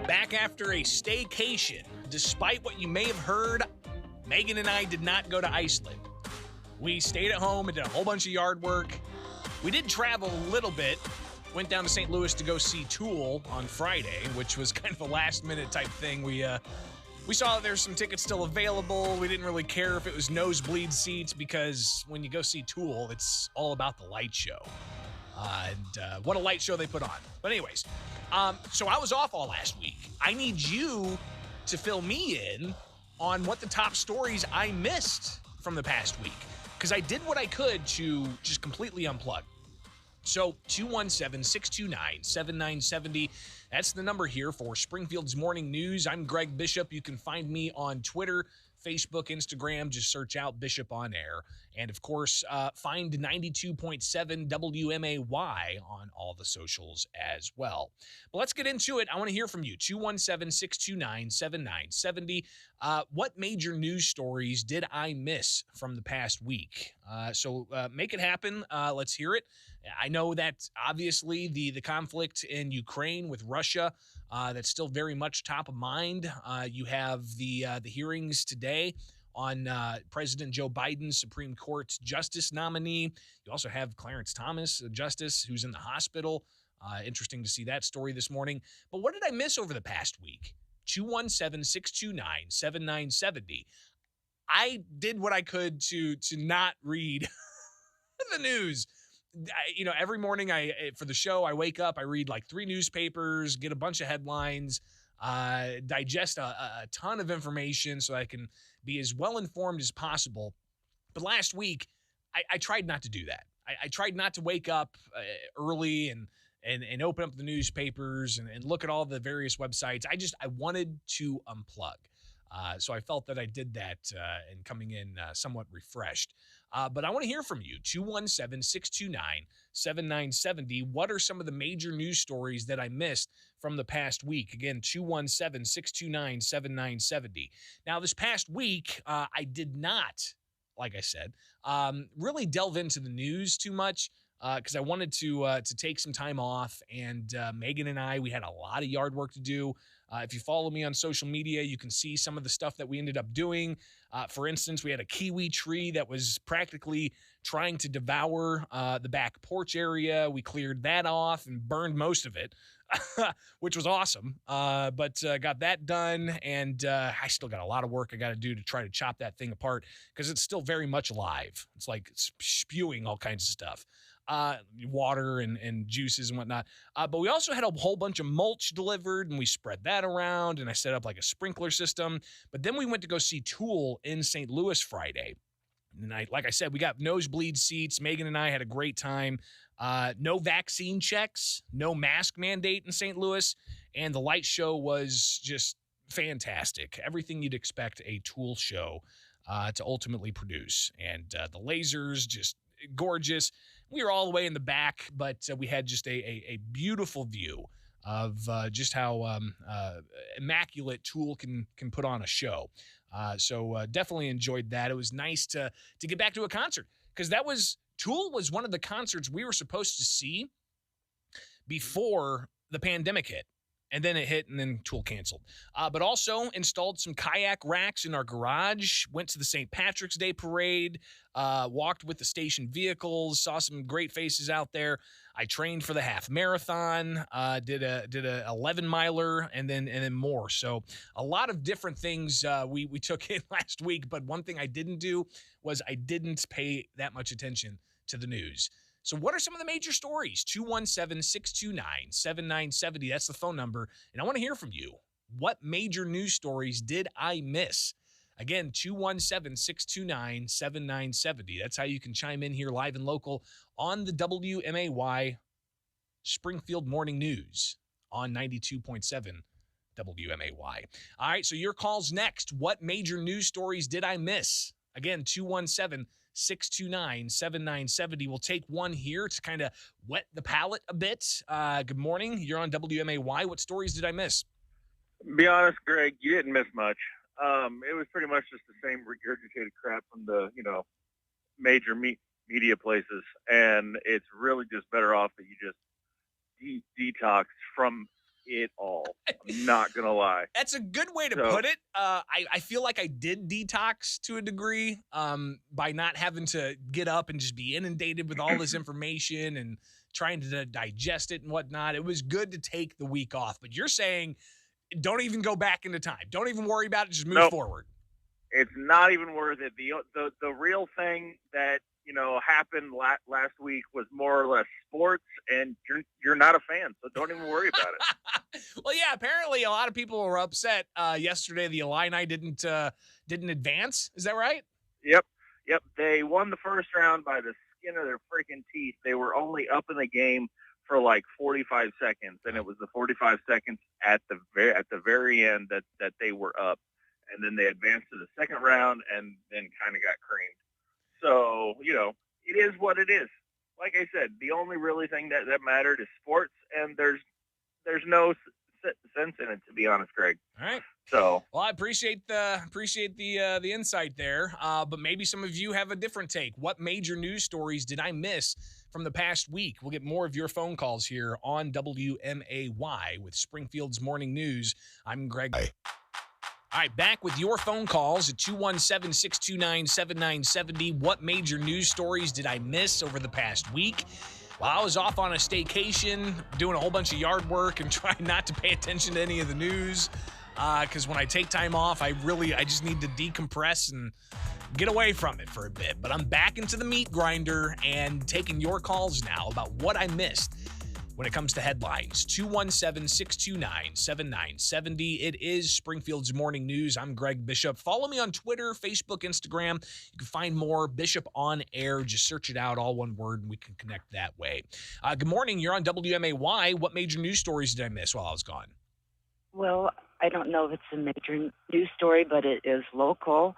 back after a staycation. Despite what you may have heard, Megan and I did not go to Iceland. We stayed at home and did a whole bunch of yard work. We did travel a little bit. Went down to St. Louis to go see Tool on Friday, which was kind of a last-minute type thing. We saw that there's some tickets still available. We didn't really care if it was nosebleed seats because when you go see Tool, it's all about the light show. And what a light show they put on. But anyways, so I was off all last week. I need you to fill me in on what the top stories I missed from the past week, because I did what I could to just completely unplug. So 217-629-7970. That's the number here for Springfield's Morning News. I'm Greg Bishop. You can find me on Twitter, Facebook, Instagram. Just search out Bishop on Air. And, of course, find 92.7 WMAY on all the socials as well. But let's get into it. I want to hear from you. 217-629-7970. What major news stories did I miss from the past week? So make it happen. Let's hear it. I know that, obviously, the conflict in Ukraine with Russia, that's still very much top of mind. You have the hearings today on President Joe Biden's Supreme Court justice nominee. You also have Clarence Thomas, a justice, who's in the hospital. Interesting to see that story this morning. But what did I miss over the past week? 217-629-7970. I did what I could to not read the news. Every morning for the show, I wake up, I read like 3 newspapers, get a bunch of headlines, digest a ton of information so I can be as well informed as possible. But last week, I tried not to do that. I tried not to wake up early and open up the newspapers and look at all the various websites. I wanted to unplug. So I felt that I did that and coming in somewhat refreshed. But I want to hear from you. 217-629-7970. What are some of the major news stories that I missed from the past week? Again, 217-629-7970. Now, this past week, I did not, like I said, really delve into the news too much because I wanted to take some time off. And Megan and I, we had a lot of yard work to do. If you follow me on social media, you can see some of the stuff that we ended up doing. For instance, we had a kiwi tree that was practically trying to devour the back porch area. We cleared that off and burned most of it, which was awesome. But got that done, and I still got a lot of work I got to do to try to chop that thing apart because it's still very much alive. It's like it's spewing all kinds of stuff. Water and juices and whatnot. But we also had a whole bunch of mulch delivered, and we spread that around, and I set up like a sprinkler system. But then we went to go see Tool in St. Louis Friday. And like I said, we got nosebleed seats. Megan and I had a great time. No vaccine checks, no mask mandate in St. Louis, and the light show was just fantastic. Everything you'd expect a Tool show to ultimately produce. And the lasers, just gorgeous. We were all the way in the back, but we had just a beautiful view of just how immaculate Tool can put on a show. So definitely enjoyed that. It was nice to get back to a concert because Tool was one of the concerts we were supposed to see before the pandemic hit. And then it hit, and then Tool canceled. But also installed some kayak racks in our garage, went to the St. Patrick's Day parade, walked with the station vehicles, saw some great faces out there. I trained for the half marathon, did a 11-miler, and then more. So a lot of different things we took in last week. But one thing I didn't do was I didn't pay that much attention to the news. So what are some of the major stories? 217-629-7970. That's the phone number. And I want to hear from you. What major news stories did I miss? Again, 217-629-7970. That's how you can chime in here live and local on the WMAY Springfield Morning News on 92.7 WMAY. All right, so your call's next. What major news stories did I miss? Again, 217-629-7970. We'll take one here to kind of wet the palate a bit. Good morning. You're on WMAY. What stories did I miss? Be honest, Greg, you didn't miss much. It was pretty much just the same regurgitated crap from the, major media places. And it's really just better off that you just detox from it all. I'm not gonna lie. That's a good way to So put it. I feel like I did detox to a degree by not having to get up and just be inundated with all this information and trying to digest it and whatnot. It was good to take the week off. But you're saying don't even go back into time. Don't even worry about it. Just move nope, forward. it's not even worth it. The real thing that happened last week was more or less sports, and you're not a fan, so don't even worry about it. Well, yeah, apparently a lot of people were upset yesterday. The Illini didn't advance. Is that right? Yep, yep. They won the first round by the skin of their freaking teeth. They were only up in the game for like 45 seconds, and it was the 45 seconds at the very end that they were up, and then they advanced to the second round, and then kind of got creamed. So it is what it is. Like I said, the only really thing that mattered is sports, and there's no sense in it, to be honest, Greg. All right. So, well, I appreciate the insight there, but maybe some of you have a different take. What major news stories did I miss from the past week? We'll get more of your phone calls here on WMAY with Springfield's Morning News. I'm Greg. All right, back with your phone calls at 217-629-7970. What major news stories did I miss over the past week? Well, I was off on a staycation, doing a whole bunch of yard work and trying not to pay attention to any of the news. Because when I take time off, I just need to decompress and get away from it for a bit. But I'm back into the meat grinder and taking your calls now about what I missed when it comes to headlines. 217-629-7970. It is Springfield's Morning News. I'm Greg Bishop. Follow me on Twitter, Facebook, Instagram. You can find more Bishop on Air. Just search it out, all one word, and we can connect that way. Good morning. You're on WMAY. What major news stories did I miss while I was gone? Well, I don't know if it's a major news story, but it is local.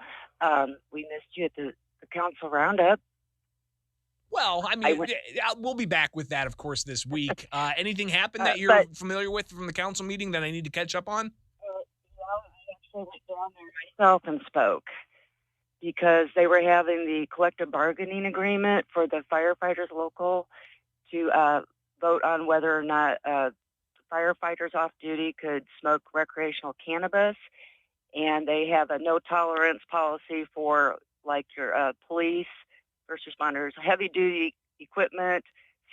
We missed you at the council roundup. Well, I mean, we'll be back with that, of course, this week. Anything happen that you're familiar with from the council meeting that I need to catch up on? I actually went down there myself and spoke because they were having the collective bargaining agreement for the firefighters local to vote on whether or not firefighters off duty could smoke recreational cannabis. And they have a no tolerance policy for like your police, first responders, heavy duty equipment,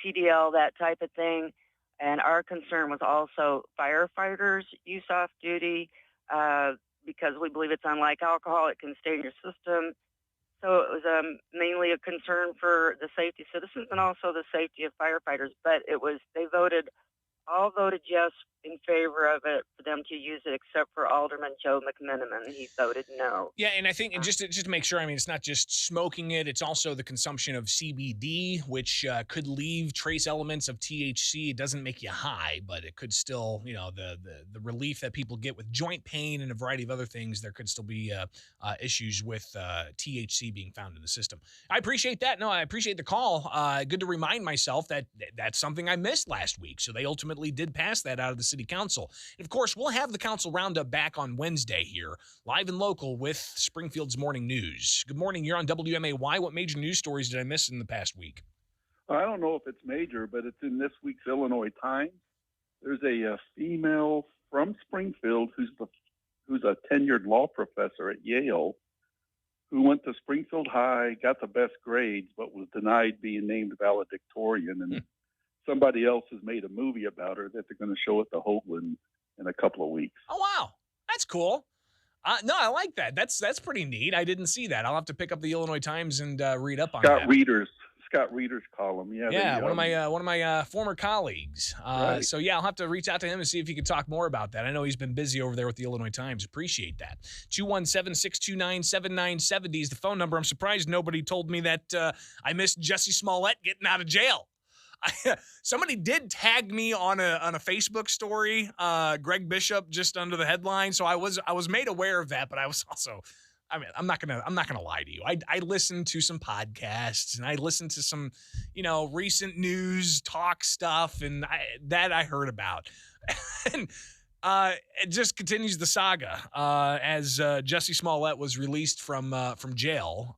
CDL, that type of thing. And our concern was also firefighters use off duty because we believe it's unlike alcohol. It can stay in your system. So it was mainly a concern for the safety of citizens and also the safety of firefighters. But they all voted yes in favor of it for them to use it, except for Alderman Joe McMenamin. He voted no. Yeah, and I think just to make sure, I mean, it's not just smoking it; it's also the consumption of CBD, which could leave trace elements of THC. It doesn't make you high, but it could still, the relief that people get with joint pain and a variety of other things. There could still be issues with THC being found in the system. I appreciate that. No, I appreciate the call. Good to remind myself that that's something I missed last week. So they ultimately did pass that out of the city council. And of course, we'll have the council roundup back on Wednesday here, live and local with Springfield's Morning News. Good morning. You're on WMAY. What major news stories did I miss in the past week? I don't know if it's major, but it's in this week's Illinois Times. There's a female from Springfield who's a tenured law professor at Yale who went to Springfield High, got the best grades, but was denied being named valedictorian. And somebody else has made a movie about her that they're going to show at the Hoagland in a couple of weeks. Oh, wow. That's cool. No, I like that. That's pretty neat. I didn't see that. I'll have to pick up the Illinois Times and read up on that. Scott Reeder's column. Yeah, one of my former colleagues. Right. So yeah, I'll have to reach out to him and see if he could talk more about that. I know he's been busy over there with the Illinois Times. Appreciate that. 217-629-7970 is the phone number. I'm surprised nobody told me that I missed Jussie Smollett getting out of jail. Somebody did tag me on a Facebook story, Greg Bishop, just under the headline. So I was made aware of that, but I was also, I mean, I'm not gonna lie to you. I listened to some podcasts and I listened to some, recent news talk stuff, and I heard about. And It just continues the saga as Jussie Smollett was released from jail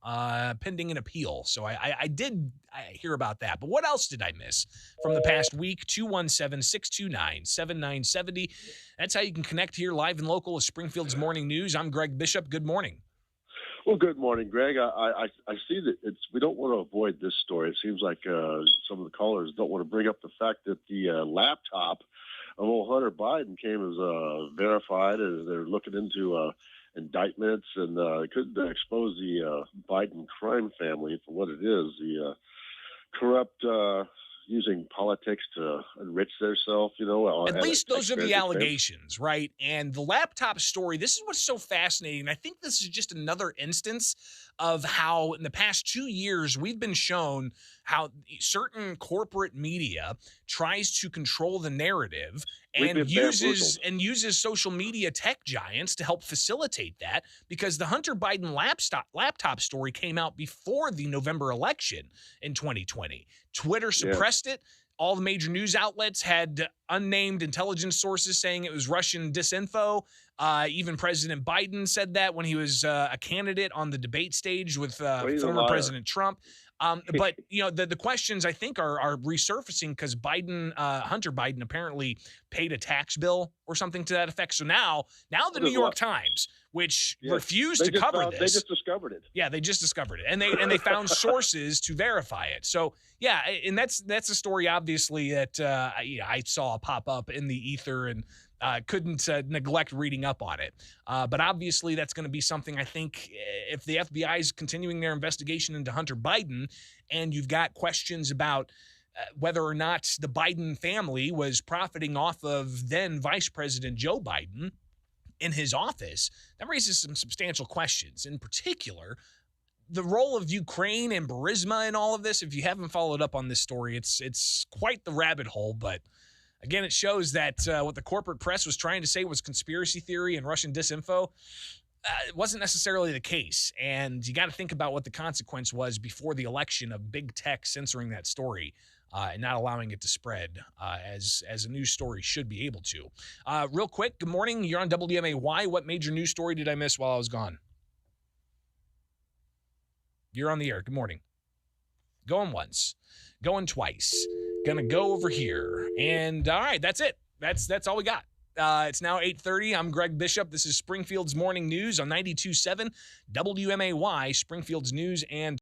pending an appeal. So I did hear about that. But what else did I miss from the past week? 217-629-7970. That's how you can connect here live and local with Springfield's Morning News. I'm Greg Bishop. Good morning. Well, good morning, Greg. I see that we don't want to avoid this story. It seems like some of the callers don't want to bring up the fact that the laptop of old Hunter Biden came as verified as they're looking into indictments and could expose the Biden crime family for what it is, the corrupt using politics to enrich themselves, At least those are the allegations, right? And the laptop story, this is what's so fascinating. I think this is just another instance of how in the past 2 years we've been shown how certain corporate media tries to control the narrative and uses social media tech giants to help facilitate that, because the Hunter Biden laptop story came out before the November election in 2020. Twitter suppressed it. All the major news outlets had unnamed intelligence sources saying it was Russian disinfo. Even President Biden said that when he was a candidate on the debate stage with former President Trump. But the questions I think are resurfacing because Hunter Biden apparently paid a tax bill or something to that effect. So now the New York Times, which refused to cover this, they just discovered it. Yeah, they just discovered it, and they found sources to verify it. So yeah, and that's a story obviously that I saw pop up in the ether and couldn't neglect reading up on it. But obviously that's going to be something I think if the FBI is continuing their investigation into Hunter Biden and you've got questions about whether or not the Biden family was profiting off of then Vice President Joe Biden in his office, that raises some substantial questions. In particular, the role of Ukraine and Burisma in all of this. If you haven't followed up on this story, it's quite the rabbit hole, but again, it shows that what the corporate press was trying to say was conspiracy theory and Russian disinfo. It wasn't necessarily the case. And you got to think about what the consequence was before the election of big tech censoring that story and not allowing it to spread as a news story should be able to. Real quick, good morning. You're on WMAY. What major news story did I miss while I was gone? You're on the air. Good morning. Going once. Going twice. Gonna go over here. And all right, that's it. That's all we got. It's now 8:30. I'm Greg Bishop. This is Springfield's Morning News on 92.7 WMAY, Springfield's News and